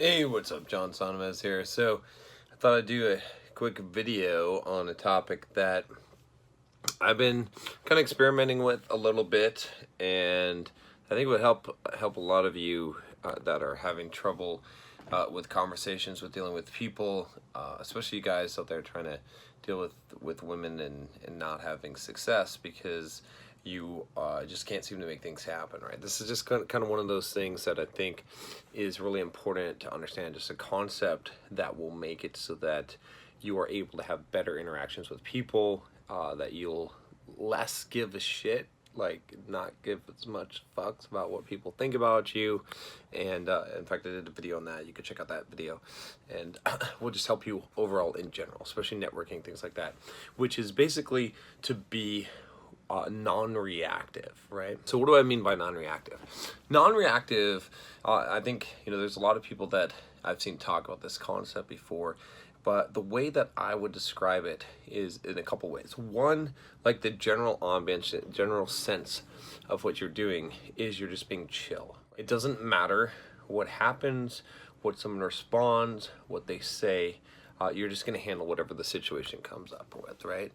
Hey, what's up? John Sonamez here. So I thought I'd do a quick video on a topic that I've been kind of experimenting with a little bit, and I think it would help a lot of you that are having trouble with conversations, with dealing with people, especially you guys out there trying to deal with women and not having success because you just can't seem to make things happen, right? This is just kind of one of those things that I think is really important to understand, just a concept that will make it so that you are able to have better interactions with people, that you'll less give a shit, like not give as much fucks about what people think about you. And in fact, I did a video on that. You can check out that video, and will just help you overall in general, especially networking, things like that, which is basically to be non-reactive, right? So what do I mean by non-reactive? Non-reactive, I think, there's a lot of people that I've seen talk about this concept before, but the way that I would describe it is in a couple ways. One, like the general ambience, general sense of what you're doing is you're just being chill. It doesn't matter what happens, what someone responds, what they say. You're just going to handle whatever the situation comes up with, right?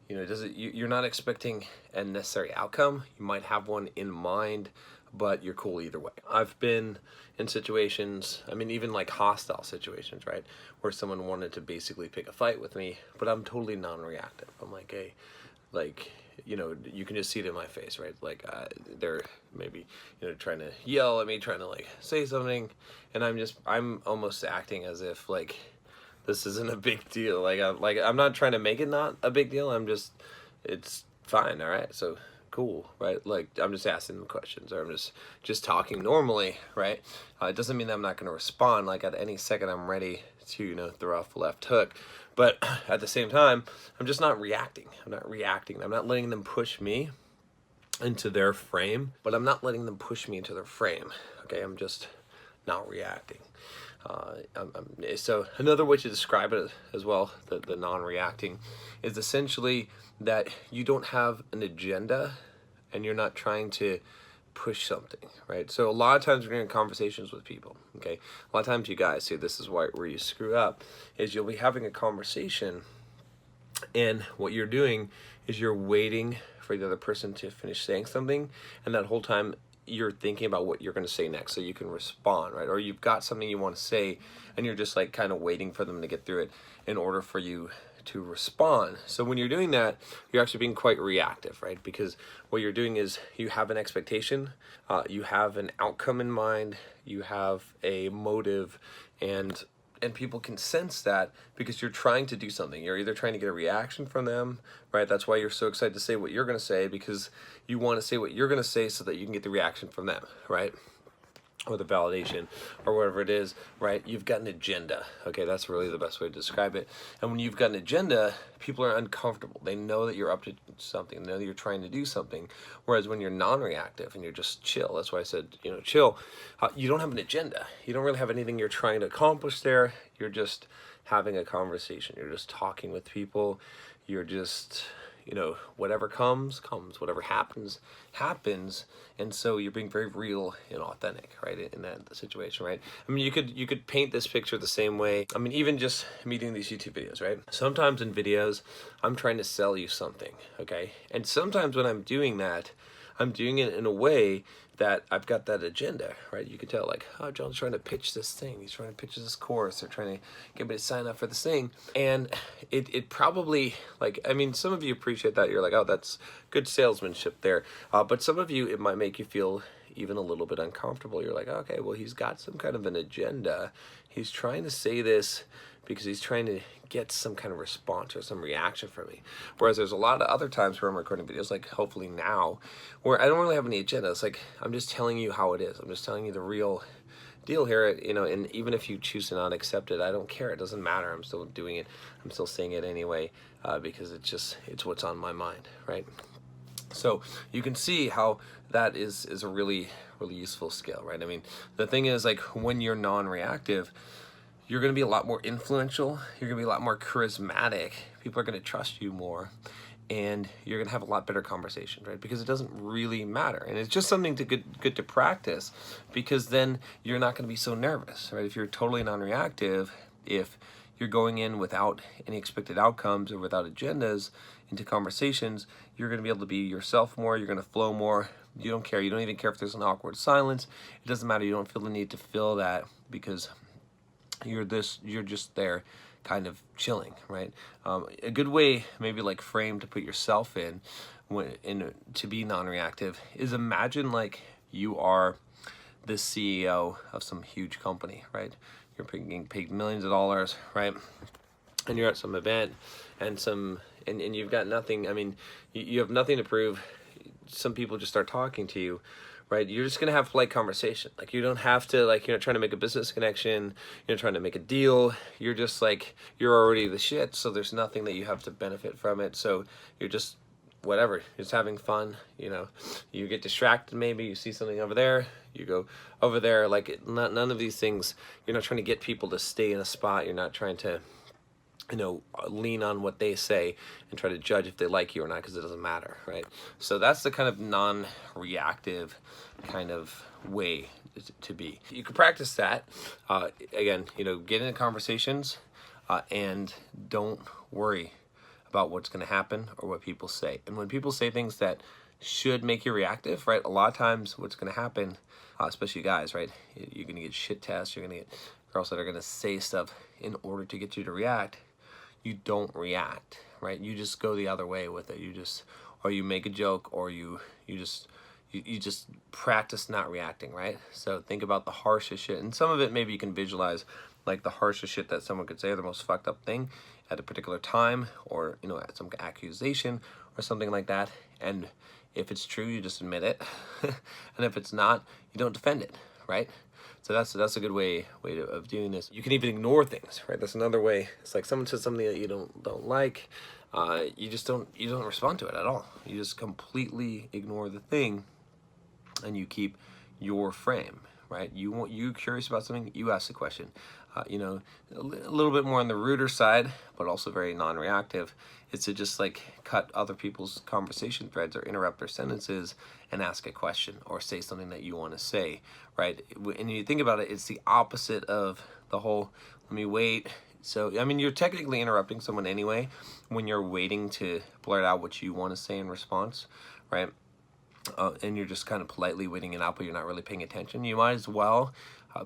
You're not expecting a necessary outcome. You might have one in mind, but you're cool either way. I've been in situations, even like hostile situations, right, where someone wanted to basically pick a fight with me, but I'm totally non-reactive. I'm like, hey, you can just see it in my face, right? Like they're maybe, trying to yell at me, trying to like say something, and I'm almost acting as if like this isn't a big deal. I'm not trying to make it not a big deal. It's fine, all right? So cool, right? Like I'm just asking them questions, or I'm just talking normally, right? It doesn't mean that I'm not going to respond. Like at any second, I'm ready to throw off the left hook. But at the same time, I'm just not reacting. I'm not reacting. I'm not letting them push me into their frame, but I'm not letting them push me into their frame. Okay, I'm just not reacting. So another way to describe it as well, the non-reacting, is essentially that you don't have an agenda and you're not trying to push something, right? So a lot of times when you're in conversations with people, okay, a lot of times you guys see this is where you screw up, is you'll be having a conversation and what you're doing is you're waiting for the other person to finish saying something, and that whole time you're thinking about what you're going to say next so you can respond, right? Or you've got something you want to say and you're just like kind of waiting for them to get through it in order for you to respond. So when you're doing that, you're actually being quite reactive, right? Because what you're doing is you have an expectation, you have an outcome in mind, you have a motive, and people can sense that because you're trying to do something. You're either trying to get a reaction from them, right? That's why you're so excited to say what you're going to say, because you want to say what you're going to say so that you can get the reaction from them, right? Or the validation or whatever it is, right? You've got an agenda. Okay, that's really the best way to describe it. And when you've got an agenda, people are uncomfortable. They know that you're up to something. They know that you're trying to do something. Whereas when you're non-reactive and you're just chill, that's why I said, chill, you don't have an agenda. You don't really have anything you're trying to accomplish there. You're just having a conversation. You're just talking with people. You're just, whatever comes, whatever happens. And so you're being very real and authentic, right, in that situation, right? You could paint this picture the same way. Even just me doing these YouTube videos, right? Sometimes in videos, I'm trying to sell you something, okay? And sometimes when I'm doing that, I'm doing it in a way that I've got that agenda, right? You can tell, like, oh, John's trying to pitch this thing. He's trying to pitch this course. They're trying to get me to sign up for this thing. And it probably, some of you appreciate that. You're like, oh, that's good salesmanship there. But some of you, it might make you feel even a little bit uncomfortable. You're like, okay, well, he's got some kind of an agenda. He's trying to say this because he's trying to get some kind of response or some reaction from me. Whereas there's a lot of other times where I'm recording videos, like hopefully now, where I don't really have any agenda. It's like, I'm just telling you how it is. I'm just telling you the real deal here, and even if you choose to not accept it, I don't care. It doesn't matter. I'm still doing it. I'm still saying it anyway, because it's what's on my mind, right? So you can see how that is a really, really useful skill, right? The thing is, like, when you're non-reactive, you're going to be a lot more influential. You're going to be a lot more charismatic. People are going to trust you more. and you're gonna have a lot better conversations, right? Because it doesn't really matter, and it's just something to good to practice, because then you're not gonna be so nervous, right? If you're totally non-reactive, if you're going in without any expected outcomes or without agendas into conversations, you're gonna be able to be yourself more. You're gonna flow more. You don't care. You don't even care if there's an awkward silence. It doesn't matter. You don't feel the need to fill that, because you're just there kind of chilling, right? A good way, maybe like frame to put yourself in to be non-reactive, is imagine like you are the CEO of some huge company, right? You're getting paid millions of dollars, right? And you're at some event, and you've got nothing. I mean, you have nothing to prove. Some people just start talking to you, right? You're just gonna have polite conversation. Like, you don't have to, like, you're not trying to make a business connection, you're not trying to make a deal. You're just like, you're already the shit, so there's nothing that you have to benefit from it. So you're just whatever, just having fun. You get distracted, maybe you see something over there, you go over there. Like, none of these things. You're not trying to get people to stay in a spot. You're not trying to lean on what they say and try to judge if they like you or not, because it doesn't matter, right? So that's the kind of non-reactive kind of way to be. You can practice that. Again, get into conversations, and don't worry about what's going to happen or what people say. And when people say things that should make you reactive, right, a lot of times what's going to happen, especially guys, right, you're going to get shit tests, you're going to get girls that are going to say stuff in order to get you to react. You don't react, right? You just go the other way with it. Or you make a joke, or you just practice not reacting, right? So think about the harshest shit, and some of it maybe you can visualize, like the harshest shit that someone could say, or the most fucked up thing at a particular time, or at some accusation or something like that. And if it's true, you just admit it, and if it's not, you don't defend it, right? So that's a good way of doing this. You can even ignore things, right? That's another way. It's like someone says something that you don't like, you don't respond to it at all. You just completely ignore the thing, and you keep your frame, right? You're curious about something, you ask the question. A little bit more on the ruder side, but also very non-reactive. It's to just like cut other people's conversation threads or interrupt their sentences and ask a question or say something that you want to say, right? And you think about it, it's the opposite of the whole, let me wait. So, I mean, you're technically interrupting someone anyway when you're waiting to blurt out what you want to say in response, right? And you're just kind of politely waiting it out, but you're not really paying attention. You might as well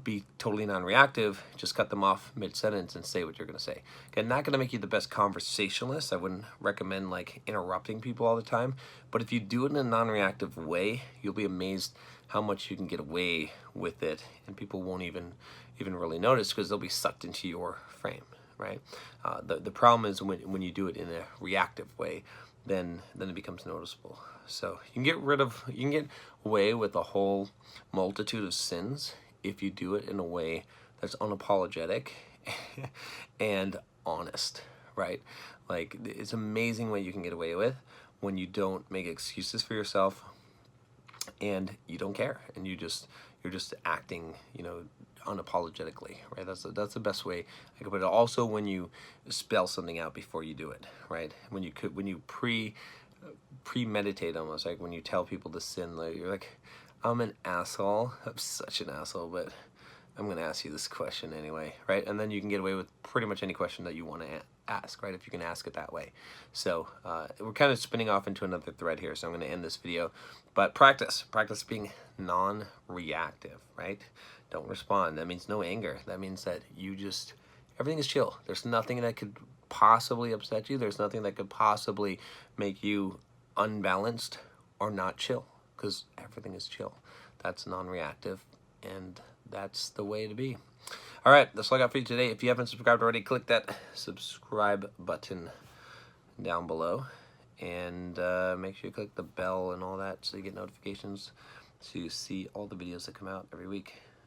be totally non-reactive, just cut them off mid-sentence and say what you're going to say. Again, not going to make you the best conversationalist. I wouldn't recommend like interrupting people all the time, but if you do it in a non-reactive way, you'll be amazed how much you can get away with it, and people won't even really notice, because they'll be sucked into your frame, right? The problem is when you do it in a reactive way, then it becomes noticeable. So you can get away with a whole multitude of sins if you do it in a way that's unapologetic and honest, right? Like, it's amazing what you can get away with when you don't make excuses for yourself, and you don't care, and you're just acting, unapologetically, right? That's the best way I could put it. Also, when you spell something out before you do it, right? When you premeditate, almost like when you tell people to sin, like, you're like, I'm an asshole. I'm such an asshole, but I'm going to ask you this question anyway, right? And then you can get away with pretty much any question that you want to ask, right? If you can ask it that way. So we're kind of spinning off into another thread here, so I'm going to end this video. But practice being non-reactive, right? Don't respond. That means no anger. That means that everything is chill. There's nothing that could possibly upset you. There's nothing that could possibly make you unbalanced or not chill, because everything is chill. That's non-reactive, and that's the way to be. All right, that's all I got for you today. If you haven't subscribed already, click that subscribe button down below, and make sure you click the bell and all that so you get notifications, so you see all the videos that come out every week.